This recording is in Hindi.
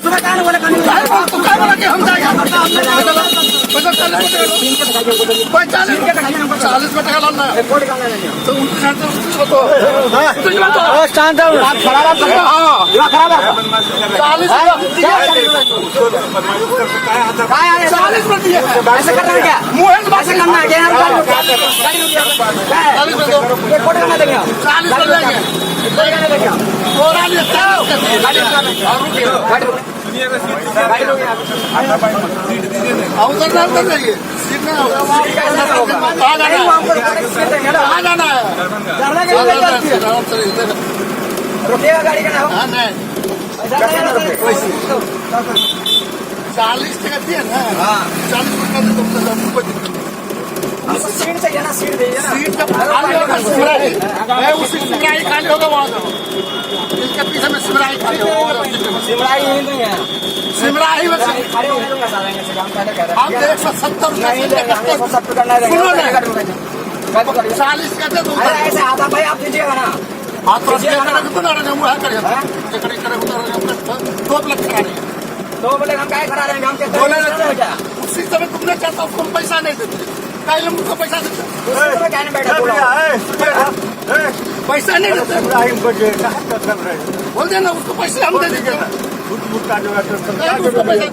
तुम्हें क्या बोला तू क्या बोला कि हम जाएंगे 40 में टका लाना तो उनके साथ तो शांत खड़ा खराब 40 में दिए ऐसे करना है क्या मुँह से बात करना है क्या 40 में दो 40 में देंगे 40 में लेंगे और आगे उधर ना जाइए सीट में कहाँ जाना है रुकिएगा गाड़ी का नाम 40 टका दिए ना 40 टका दे तुमको सीट चाहिए ना सीट दीजिए ना सीट खाली होगा सिमराही है उसी सिमराही खाली होगा वहाँ का इसके पीछे में सिमराही खाली होगा सिमराही नहीं है सिमराही में खड़े होने दूंगा सारे हम पहले कह रहे हम 170 नहीं देंगे 170 करना है 40 का दे दूंगा ऐसे आधा भाई आप दीजिएगा ना हाथ पर करेगा तो ना रहेगा मुँह करेगा करेगा तो लग करा रहे तो बोले हम क्या करा रहे हैं हम कहते बोले हैं क्या उसी समय तुमने चाहता उसको पैसा नहीं देते पहले मुझको पैसा देते क्या नहीं बैठा पैसा नहीं देते बोल देना उसको पैसे हम दे देंगे उसको पैसा